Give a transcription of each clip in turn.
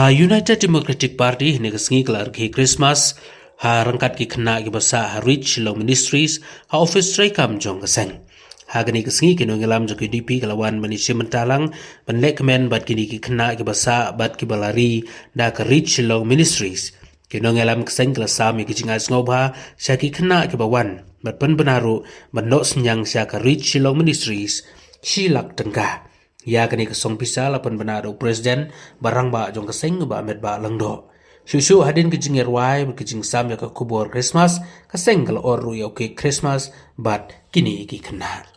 United Democratic Party ni kesengi kelar ki Khrismas rangkat ki khynnah ki basa Reach Shillong Ministries office rekam jong keseng. Gani kesengi kino ngelam jok UDP kelawan Malaysia mentalang penlek kmen bat kini ki khynnah ki basa bat ki balari da ke Reach Shillong Ministries. Kino ngelam keseng kelasam ki jingai ngobha syaki khynnah ki bawan bat pen benaru menok synniang syaka Reach Shillong Ministries silak tengkah. Ya kini kesong pisah lapan benar presiden barang ba jong keseng ba met ba lengdo. Susu hadin kejing erwai kejing sam ya ke kubur Khrismas keseng kalau oru ya ke Khrismas bat kini iki khynnah.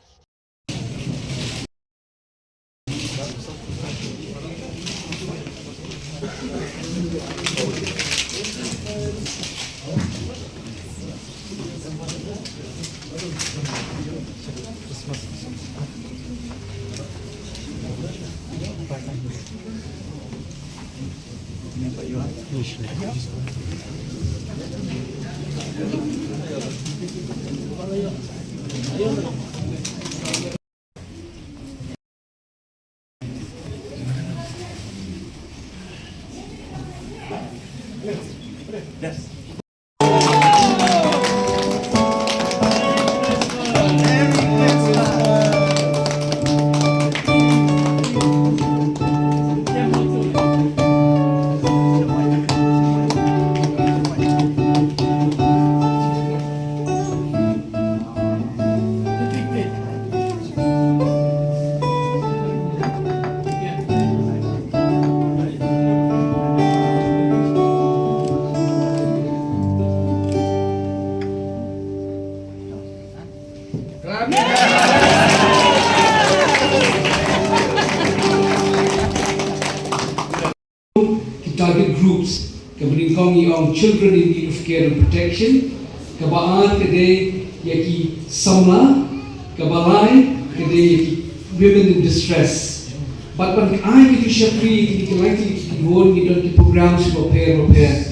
Target groups kemudian kongi on children in need of care and protection kebaan kedai yaki samla kebalai kedai yaki women in distress but when I get to shapri kita likely to go ni don ki programs repair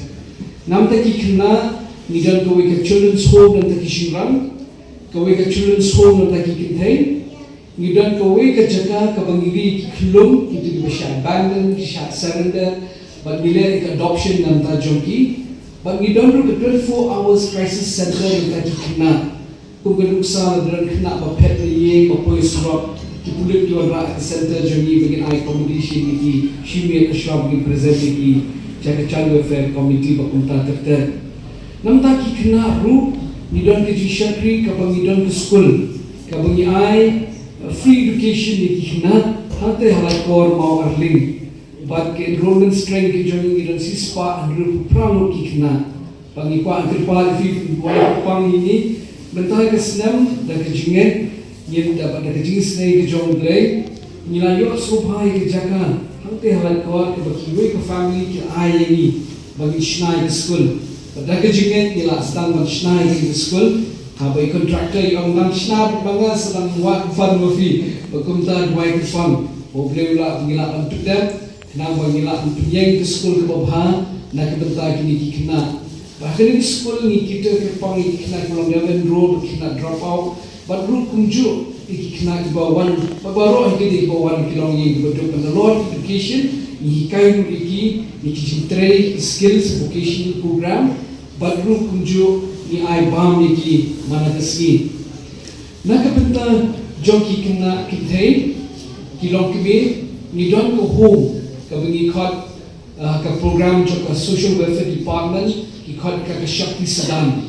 nam ta ki khynnah ni don ko ke children's home dan ta ki shirang ko ke children's home dan ta ki kinthai ni don ko ke jaga ka bangiri ki khlum ki tu besha abandon ki surrender but we let adoption and jonki but we don't do the 24 hours crisis center in that khynnah kumgeduk sa dran khynnah ba pet ye ba police rock ki pulit ki ora center jongi begin I accommodation ki shimi shop ki present ki jaga chalu fair committee ba kunta terter namta ki khynnah ru ni don ki shakri ka bang ni don ki school ka bang I free education ni khynnah hate halai kor mau arling but ke enrollment strength ke joining idon si spa andru prang ki khynnah pangi pa kripa fi wala pang ini bentai ke senam da ke jingen yen da pada ke jing snei ke jong dre nila yo sobhai ke jaka hante halat ko ke bakiwe ke family ke ayeni bagi shnai ke school pada ke jingen nila stang bagi shnai ke school habai contractor yang nang shnab banga sedang wa fund fi bakumta dwai ke fund obleula ngila untuk dem kenapa ngila untuk yang ke sekolah ke bawah nak bentar kini khynnah bahkan di sekolah ni kita kepang khynnah kalau dia enroll khynnah drop out but group kunjuk khynnah ke bawah baru di bawah kilong yang betul betul Lord education ni kayu lagi ni trade skills vocational program but group kunjuk ni ai bam lagi mana keski nak bentar jongki khynnah kita kilong kebe ni don go home kabingi khot ka program jo ka social welfare department ki khot ka shakti sadan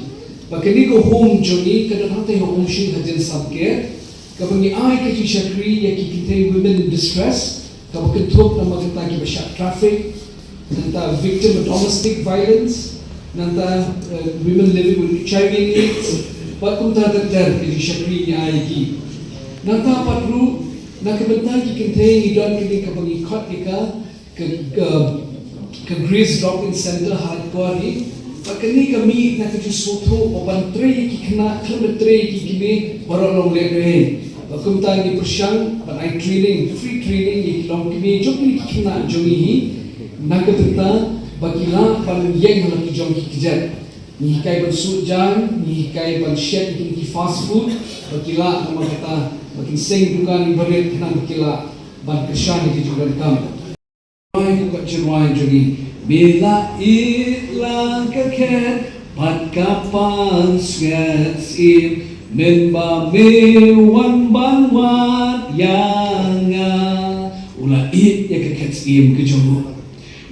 bakani ko home joni ka hate home shin hajen sabke kabingi ai ka ki shakri ya ki kite women in distress ka bakin thop na magta ki basha traffic nanta victim of domestic violence nanta women living with HIV AIDS bakum ta dar ki shakri ni ai ki nanta patru nakabenta ki kite ni don ki kabingi khot ka ke Grace Drop-in Center hardcore ni pakani kami nak kerja soto oban tray ki kena kena tray ki kini barang le re bakum ta ni persang but I training free training ki long kini jok ni ki kena jogi hi nak kerja bakila pan yang nak jom ki kejar ni kai ban sujan ni kai ban chef ki fast food bakila nama kata bakin seng dukan ni berit kena bakila ban keshan ki juga kam ai kat cerwai jadi bila itlang kaket pat kapan skat sim memba mewan banwat yanga ula it ya kaket sim ke jomo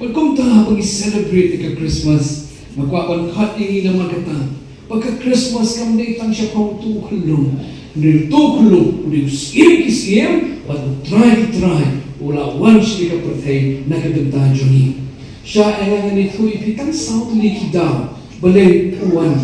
welcome ta pagi celebrate ke Christmas makwa kat ini nama kata pagka Christmas kam day tang siya kong tukulong Nil tukulong Nil sim but try ula once di ka pertay nakadagta joni siya ay nga nito ipitang South Lake daw balay uwan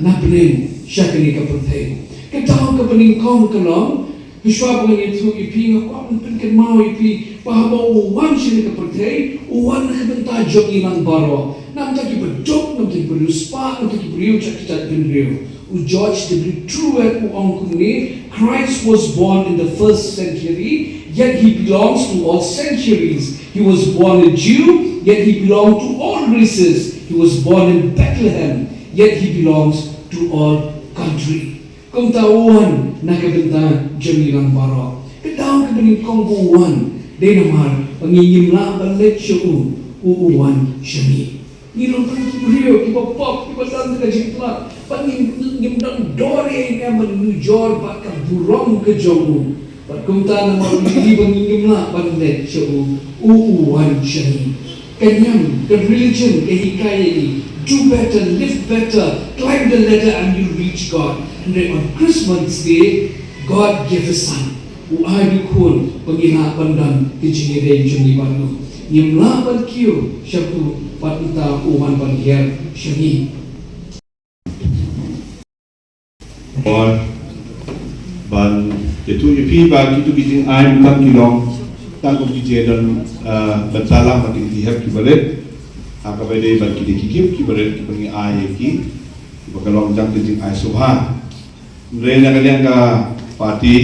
na blame siya kani ka pertay kataw ka paningkong kalong Hishwa ba nito ipi nga kwa ang mau ipi pahabaw uwan siya ka pertay uwan nakadagta joni ng baro nam taki bedok nam taki beruspa nam taki beriu cak beriu u George the true u angkuni Christ was born in the 1st century yet he belongs to all centuries he was born a Jew yet he belonged to all races he was born in Bethlehem yet he belongs to all country kung tauan nakabenta jamilang baro kadaw kabaning kong buwan day namar pangingimla balit siya uuwan siya Nilong pang kibriyo, kipapop, kipasan ka jikla, pangimdang dore nga manujor, pat ka burong ka jomo. Pat kumta na marunili pangingimla, panlet siya uuwan siya ni. Kanyang, ka religion, kahikaya ni, do better, live better, climb the ladder and you reach God. And then on Christmas Day, God gave a son. Uay dukun, panginapan dan, kijingirin siya ni Bano. Nimlaban kiyo, siya ku, patita uman panhiyar siya ni. Ban itu UDP bagi itu bikin air bukan kilong tanggup kejadian bersalah bagi dihap kibalet akabede bagi dikikip kibalet kibangi air ki bakalong jang kejing air subhan mereka kalian ka parti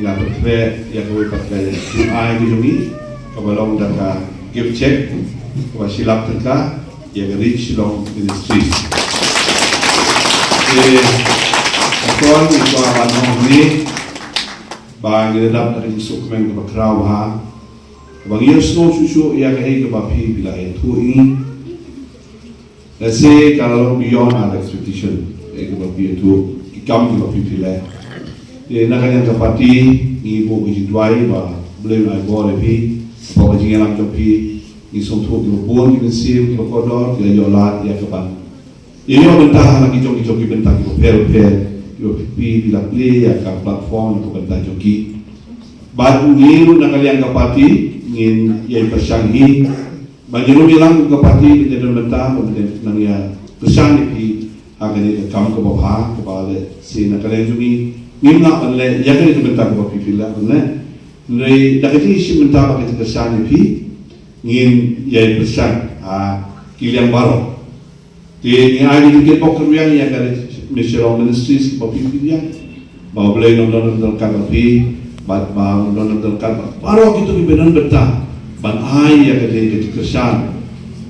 ila berfre ya kau pakai air di sini kabalong daka gift check wa silap terka ya Reach Shillong Ministries Kon itu akan menghuni bagi dalam dari sukmen ke bakraw ha bagi snow susu yang ke bapi bila itu ini let's say kalau beyond our expectation ke bapi itu ikam ke bapi bila nak yang kapati ni bo ke duai ba boleh ai bo lepi apa ke jingan jopi ni sontu ke bon ke sim ke kodor ke yolat ya ke ban ini mentah lagi joki bentang ke per UDP bila play ya ka platform ko banta joki baru ngiru nakaliang kapati ngin yai pasanghi bajero bilang kapati de benta nang ya pesan di agane kam ko bha ko bale si nakaliang jumi nimna alle ya ka benta ko pipila alle le dakati si benta ka pesan di ngin yai pesan kiliang baro di ngai di pokok yang ya ka Reach Shillong Ministries papipilya bawa boleh nonton kapi bat bang nonton kapi baru kita bibenan beta ban ai ya kete kesan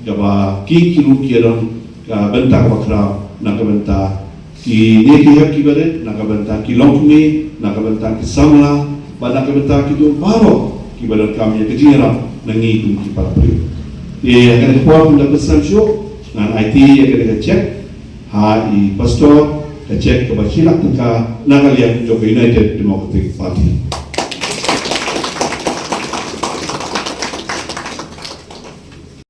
jaba ki kilu kiran ka benta bakra nak benta ki ne ki hak ki bade nak benta ki longmi nak benta ki samla ban nak benta ki tu baru ki bade kami ke jingra nangi tu ki parapri ye akan kuat untuk pesan show ngan IT ya kete cek i pastor ka cek ka bachila ka nakalian Joke United Democratic Party